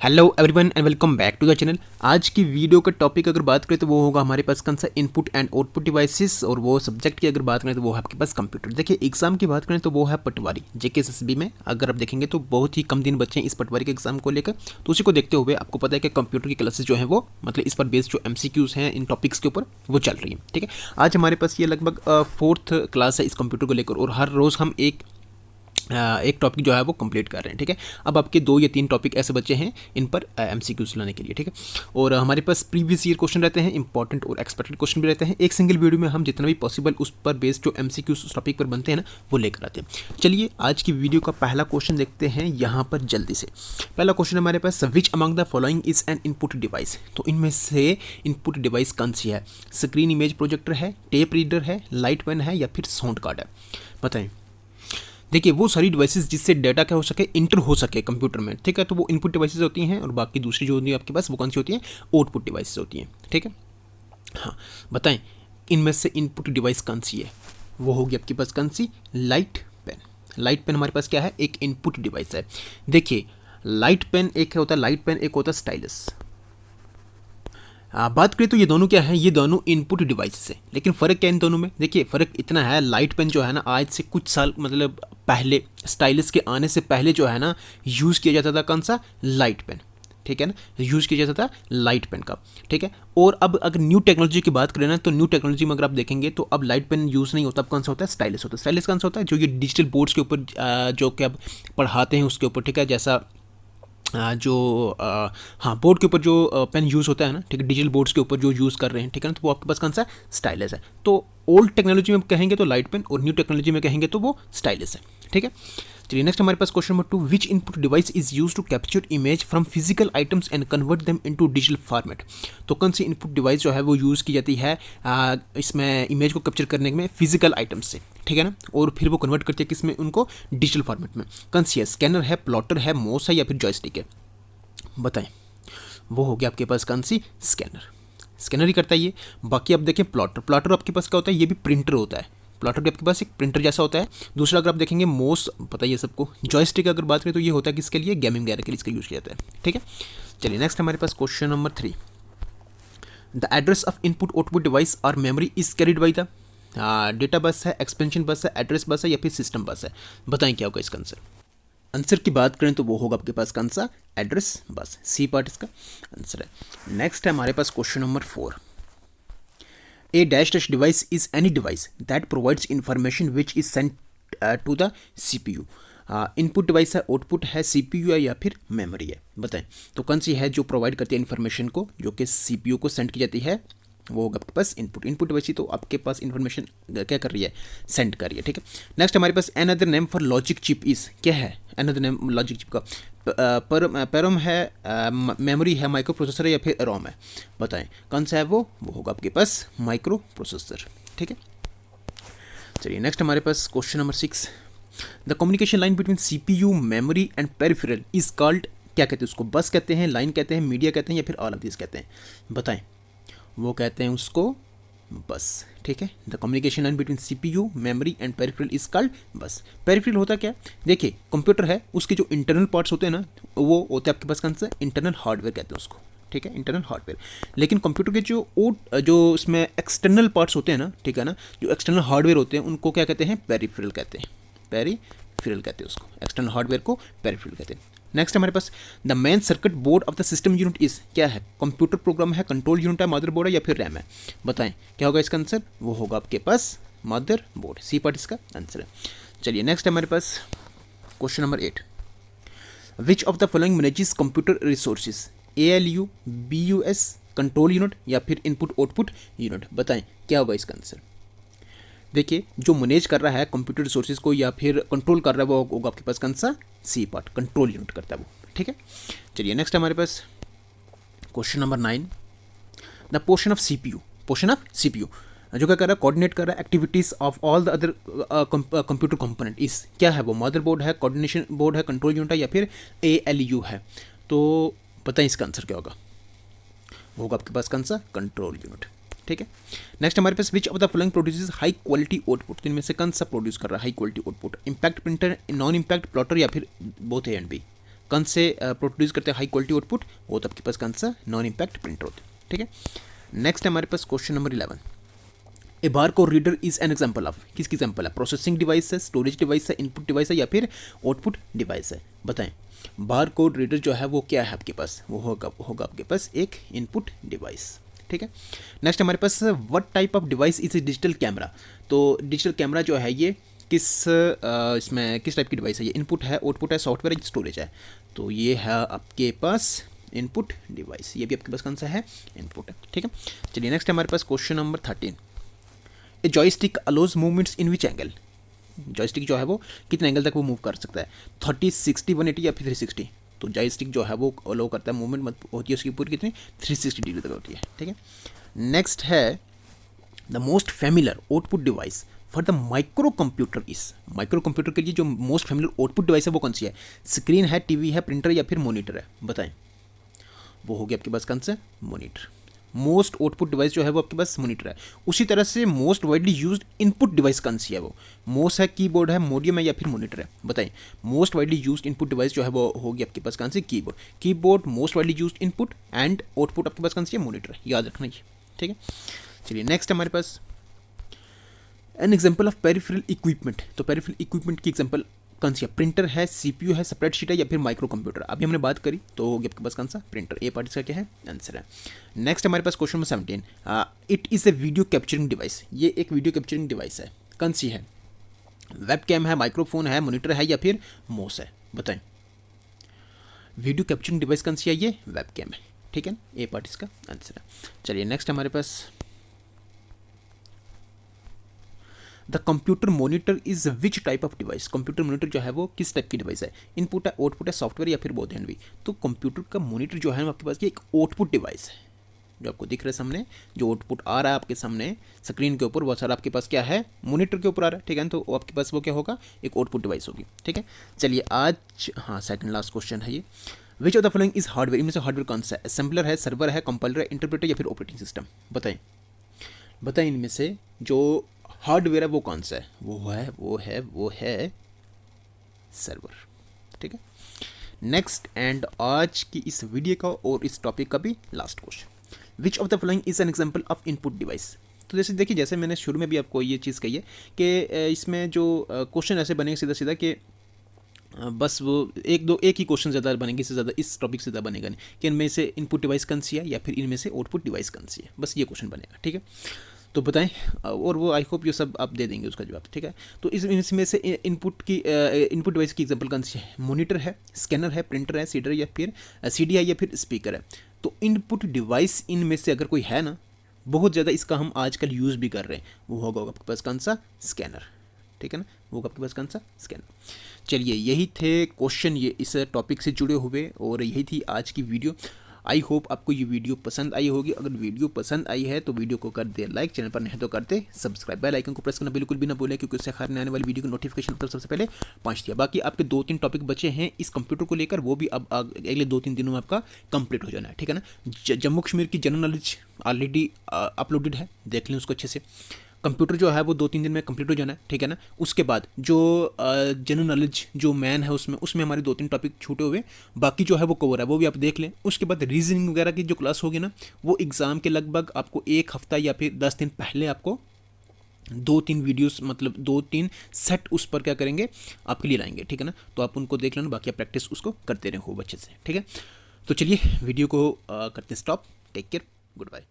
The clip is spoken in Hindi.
Hello everyone and welcome back to the channel. आज की वीडियो का टॉपिक अगर बात करें तो वो होगा हमारे पास कौन सा इनपुट एंड आउटपुट डिवाइसेस, और वो सब्जेक्ट की अगर बात करें तो वो है आपके पास कंप्यूटर। देखिए एग्जाम की बात करें तो वो है पटवारी जेकेएसएसबी में। अगर आप देखेंगे तो बहुत ही कम दिन बचे हैं इस पटवारी के एग्जाम को लेकर, तो उसी को देखते हुए आपको पता है कि कंप्यूटर की क्लासेस जो है वो मतलब इस पर बेस्ड जो एमसीक्यूज हैं इन टॉपिक्स के ऊपर वो चल रही है। ठीक है, आज हमारे पास ये लगभग 4th क्लास है इस कंप्यूटर को लेकर, और हर रोज़ हम एक टॉपिक जो है वो कंप्लीट कर रहे हैं। ठीक है, अब आपके 2 या 3 टॉपिक ऐसे बचे हैं इन पर एमसीक्यूज लाने के लिए। ठीक है, और हमारे पास प्रीवियस ईयर क्वेश्चन रहते हैं, इंपॉर्टेंट और एक्सपेक्टेड क्वेश्चन भी रहते हैं। एक सिंगल वीडियो में हम जितना भी पॉसिबल उस पर बेस्ड जो एमसीक्यूज उस टॉपिक पर बनते हैं ना वो लेकर आते हैं। चलिए आज की वीडियो का पहला क्वेश्चन देखते हैं यहाँ पर जल्दी से। पहला क्वेश्चन हमारे पास, which among the following is an input device. तो इनमें से इनपुट डिवाइस कौन सी है? स्क्रीन इमेज प्रोजेक्टर है, टेप रीडर है, लाइट पेन है या फिर साउंड कार्ड है? बताएं। देखिए वो सारी डिवाइसेस जिससे डाटा क्या हो सके, इंटर हो सके कंप्यूटर में। ठीक है, तो वो इनपुट डिवाइसेस होती हैं, और बाकी दूसरी जो होती है आपके पास वो कौन सी होती हैं? आउटपुट डिवाइसेस होती हैं। ठीक है, हाँ बताएं इनमें से इनपुट डिवाइस कौन सी है? वो होगी आपके पास कौन सी? Light pen. लाइट पेन हमारे पास क्या है? एक इनपुट डिवाइस है। देखिए लाइट पेन एक होता है लाइट पेन, एक होता है स्टाइलस। बात करें तो ये दोनों क्या है? ये दोनों इनपुट डिवाइसेस है, लेकिन फ़र्क क्या है इन दोनों में? देखिए फ़र्क इतना है, लाइट पेन जो है ना आज से कुछ साल मतलब पहले, स्टाइलस के आने से पहले जो है ना यूज़ किया जाता था कौन सा? Light pen. ठीक है ना, यूज़ किया जाता था लाइट पेन का। ठीक है, और अब अगर न्यू टेक्नोलॉजी की बात करें ना तो न्यू टेक्नोलॉजी में अगर आप देखेंगे तो अब लाइट पेन यूज़ नहीं होता। अब कौन सा होता है? स्टाइलस होता है। स्टाइलस कौन सा होता है? जो ये डिजिटल बोर्ड्स के ऊपर जो कि अब पढ़ाते हैं उसके ऊपर। ठीक है, जैसा हाँ बोर्ड के ऊपर जो पेन यूज़ होता है ना, ठीक है, डिजिटल बोर्ड्स के ऊपर जो यूज़ कर रहे हैं। ठीक है ना, तो वो आपके पास कौन सा? स्टाइलस है। तो ओल्ड टेक्नोलॉजी में कहेंगे तो लाइट पेन, और न्यू टेक्नोलॉजी में कहेंगे तो वो स्टाइलस है। ठीक है, चलिए नेक्स्ट हमारे पास question number 2, which input device is use to capture image from physical items and convert them into digital format. तो कौन सी इनपुट डिवाइस जो है वो यूज़ की जाती है इसमें इमेज को कैप्चर करने में फिजिकल आइटम्स से। ठीक है ना, और फिर वो कन्वर्ट करती है किसमें? उनको डिजिटल फॉर्मेट में। कौन सी है? स्कैनर है, प्लॉटर है, माउस है या फिर जॉयस्टिक है? बताएं। वो हो गया आपके पास कौन सी? स्कैनर। स्कैनर ही करता है ये। बाकी आप देखें प्लॉटर, प्लॉटर आपके पास क्या होता है? ये भी प्रिंटर होता है। प्लॉटर भी आपके पास एक प्रिंटर जैसा होता है। दूसरा अगर आप देखेंगे माउस, पता है सबको। जॉयस्टिक अगर बात करें तो ये होता है किसके लिए? गेमिंग वगैरह के लिए इसका यूज़ किया जाता है। ठीक है, चलिए नेक्स्ट हमारे पास question number 3, the address of input output device और memory is carried by the data bus है, एक्सपेंशन बस है, एड्रेस बस है या फिर सिस्टम बस है? बताएं क्या होगा इसका आंसर। आंसर की बात करें तो वो होगा आपके पास कौन सा? Address bus. सी पार्ट इसका आंसर है। नेक्स्ट है हमारे पास question number 4, a dash dash device is any device that provides information which is sent to the CPU. Input device है, आउटपुट है, सीपीयू है या फिर मेमोरी है? बताएं तो कौन सी है जो प्रोवाइड करती है इन्फॉर्मेशन को, जो कि सीपीयू को सेंड की जाती है? वो होगा आपके पास इनपुट। इनपुट डिवाइस ही तो आपके पास इन्फॉर्मेशन क्या कर रही है? सेंड कर रही है। ठीक है, नेक्स्ट हमारे पास another name for logic chip is, क्या है अनदर नेम लॉजिक चिप का? पेरोम है, मेमोरी है, माइक्रो प्रोसेसर है या फिर रोम है? बताएं कौन सा है वो होगा आपके पास माइक्रो प्रोसेसर। ठीक है, चलिए नेक्स्ट हमारे पास question number 6, the communication line between CPU memory and peripheral is called, क्या कहते हैं उसको? बस कहते हैं, लाइन कहते हैं, मीडिया कहते हैं या फिर ऑल ऑफ दिस कहते हैं? बताएं। वो कहते हैं उसको बस। ठीक है, the communication line between CPU memory and peripheral is called बस। पेरिफेरल होता क्या? देखिए कंप्यूटर है, उसके जो इंटरनल पार्ट्स होते हैं ना वो होते हैं आपके पास कौन सा? इंटरनल हार्डवेयर कहते हैं उसको। ठीक है, इंटरनल हार्डवेयर। लेकिन कंप्यूटर के जो उसमें एक्सटर्नल पार्ट्स होते हैं ना, ठीक है ना, जो एक्सटर्नल हार्डवेयर होते हैं उनको क्या कहते हैं? पेरिफेरल कहते हैं। पेरिफेरल कहते हैं उसको, एक्सटर्नल हार्डवेयर को पेरिफेरल कहते हैं। नेक्स्ट हमारे पास, the main circuit board of the system unit is, क्या है? कंप्यूटर प्रोग्राम है, कंट्रोल यूनिट है, मदरबोर्ड है या फिर रैम है? बताएं क्या होगा इसका आंसर। वो होगा आपके पास मदरबोर्ड। सी पार्ट इसका आंसर है। चलिए नेक्स्ट हमारे पास question number 8, which of the following manages computer resources? ALU, BUS, control unit या फिर इनपुट आउटपुट यूनिट? बताएं क्या होगा इसका आंसर। देखिए जो मैनेज कर रहा है कंप्यूटर रिसोर्सेज को या फिर कंट्रोल कर रहा है वो होगा आपके पास कौन सा? सी पार्ट, कंट्रोल यूनिट करता है वो। ठीक है, चलिए नेक्स्ट हमारे पास question number 9, the portion of CPU जो क्या कर रहा है? कोऑर्डिनेट कर रहा है activities of all the other computer component is, क्या है वो? मदरबोर्ड है, कोऑर्डिनेशन बोर्ड है, कंट्रोल यूनिट है या फिर ALU है? तो बताएं इसका आंसर क्या होगा। होगा आपके पास कौन सा? Control unit. ठीक है, नेक्स्ट हमारे पास, which of the following produces high quality output? इनमें से कौन सा प्रोड्यूस कर रहा है high quality output? Impact printer, non impact, plotter या फिर बोथ ए एंड बी? कौन से प्रोड्यूस करते हैं हाई क्वालिटी आउटपुट, वो तो आपके पास कौन सा नॉन इम्पैक्ट प्रिंटर होते हैं, ठीक है। नेक्स्ट हमारे पास question number 11, a bar code reader is an example of, किसकी एग्जाम्पल है, प्रोसेसिंग डिवाइस है, स्टोरेज डिवाइस है, इनपुट डिवाइस है या फिर आउटपुट डिवाइस है, बताएं। बार कोड रीडर जो है वो क्या है आपके पास, वो होगा आपके पास एक इनपुट डिवाइस, ठीक है। नेक्स्ट हमारे पास what type of device is a digital camera, तो डिजिटल कैमरा जो है ये इसमें किस टाइप की डिवाइस है, ये इनपुट है, आउटपुट है, सॉफ्टवेयर है, स्टोरेज है, तो ये है आपके पास इनपुट डिवाइस, ये भी आपके पास कौन सा है, इनपुट है, ठीक है। चलिए नेक्स्ट हमारे पास question number 13, a joystick allows movements in which angle, joystick जो है वो कितने एंगल तक वो मूव कर सकता है, 30, 60, 180 या फिर 360, तो जॉयस्टिक जो है वो अलो करता है, मूवमेंट होती है उसकी पूरी कितनी 360 डिग्री तक होती है, ठीक है। नेक्स्ट है the most familiar output device for the micro computer is, micro computer के लिए जो मोस्ट फेमिलर आउटपुट डिवाइस है वो कौन सी है, स्क्रीन है, टीवी है, प्रिंटर या फिर मॉनिटर है, बताएं। वो हो गया आपके पास कौन सा, मॉनिटर। मोस्ट आउटपुट डिवाइस जो है वो आपके पास मॉनिटर है। उसी तरह से most widely used input device कौन सी है, वो मोस्ट है, कीबोर्ड है, मोडियम है या फिर मॉनिटर है, बताएं। Most widely used input device जो है वो होगी आपके पास कौन सी, keyboard. Keyboard most widely used input and output आपके पास कौन सी है, मॉनिटर है, याद रखना ये, ठीक है। चलिए नेक्स्ट हमारे पास an example of peripheral equipment, तो पेरिफेरल इक्विपमेंट की एग्जाम्पल कौन सी है, प्रिंटर है, सीपीयू है, स्प्रेडशीट है या फिर माइक्रो कंप्यूटर, अभी हमने बात करी तो हो गया आपके पास कौन सा, प्रिंटर, ए पार्ट इसका क्या है, आंसर है। नेक्स्ट हमारे पास question number 17, it is a video capturing device, ये एक वीडियो कैप्चरिंग डिवाइस है, कौन सी है, वेब कैम है, माइक्रोफोन है, मॉनिटर है या फिर माउस है, बताएं। वीडियो कैप्चरिंग डिवाइस कौन सी है, ये वेब कैम है, ठीक है, ए पार्ट इसका आंसर है। चलिए नेक्स्ट हमारे पास the computer monitor is which type of device, computer monitor जो है वो किस टाइप की डिवाइस है, इनपुट है, आउटपुट है, सॉफ्टवेयर या फिर बोथ एंड भी, तो कंप्यूटर का मॉनिटर जो है ना आपके पास ये एक आउटपुट डिवाइस है, जो आपको दिख रहा है सामने, जो आउटपुट आ रहा है आपके सामने स्क्रीन के ऊपर वो सारा आपके पास क्या है, मॉनिटर के ऊपर आ रहा है, ठीक है, तो आपके पास वो क्या होगा, एक आउटपुट डिवाइस होगी, ठीक है। चलिए आज हाँ सेकंड लास्ट क्वेश्चन है ये, विच of the following is hardware, इनमें से हार्डवेयर कौन सा है, असेंबलर है, सर्वर है, कंपाइलर है, इंटरप्रेटर या फिर ऑपरेटिंग सिस्टम, बताएं इनमें से जो हार्डवेयर है वो कौन सा है, वो है सर्वर, ठीक है। नेक्स्ट एंड आज की इस वीडियो का और इस टॉपिक का भी last question, which of the following is an example of input device, तो जैसे देखिए जैसे मैंने शुरू में भी आपको ये चीज़ कही है कि इसमें जो क्वेश्चन ऐसे बनेंगे सीधा सीधा कि बस वो एक ही क्वेश्चन ज़्यादा बनेंगे, इससे ज़्यादा इस टॉपिक से ज़्यादा बनेगा नहीं कि इनमें से इनपुट डिवाइस कौन सी है या फिर इनमें से आउटपुट डिवाइस कौन सी है, बस ये क्वेश्चन बनेगा, ठीक है। तो बताएं और वो आई होप ये सब आप दे देंगे उसका जवाब, ठीक है। तो इसमें से इनपुट डिवाइस की एग्जांपल कौन सी है, मॉनिटर है, स्कैनर है, प्रिंटर है, सीडर या फिर सीडी है या फिर स्पीकर है, तो इनपुट डिवाइस इनमें से अगर कोई है ना बहुत ज़्यादा इसका हम आजकल यूज़ भी कर रहे हैं, वो होगा आपके पास कौन सा, स्कैनर, ठीक है ना, वो आपके पास कौन सा, स्कैनर। चलिए यही थे क्वेश्चन ये इस टॉपिक से जुड़े हुए और यही थी आज की वीडियो। आई होप आपको ये वीडियो पसंद आई होगी, अगर वीडियो पसंद आई है तो वीडियो को कर दे लाइक, चैनल पर नहीं तो करते सब्सक्राइब, बेल आइकन को प्रेस करना बिल्कुल भी ना भूलें क्योंकि उससे हर आने वाली वीडियो की नोटिफिकेशन मतलब सबसे पहले पहुंचती है। बाकी आपके 2-3 टॉपिक बचे हैं इस कंप्यूटर को लेकर, वो भी अब अगले 2-3 दिनों में आपका कंप्लीट हो जाना है, ठीक है ना। जम्मू कश्मीर की जनरल नॉलेज ऑलरेडी अपलोडेड है, देख लें उसको अच्छे से। कंप्यूटर जो है वो 2-3 दिन में कंप्लीट हो जाना है, ठीक है ना। उसके बाद जो जनरल नॉलेज जो मैन है उसमें हमारे 2-3 टॉपिक छूटे हुए, बाकी जो है वो कवर है, वो भी आप देख लें। उसके बाद रीजनिंग वगैरह की जो क्लास होगी ना वो एग्ज़ाम के लगभग आपको 1 हफ्ता या फिर 10 दिन पहले आपको 2-3 वीडियोस मतलब 2-3 सेट उस पर क्या करेंगे आपके लिए लाएंगे, ठीक है ना। तो आप उनको देख लेना, बाकी आप प्रैक्टिस उसको करते रहे खूब अच्छे से, ठीक है। तो चलिए वीडियो को करते stop, take care, good bye.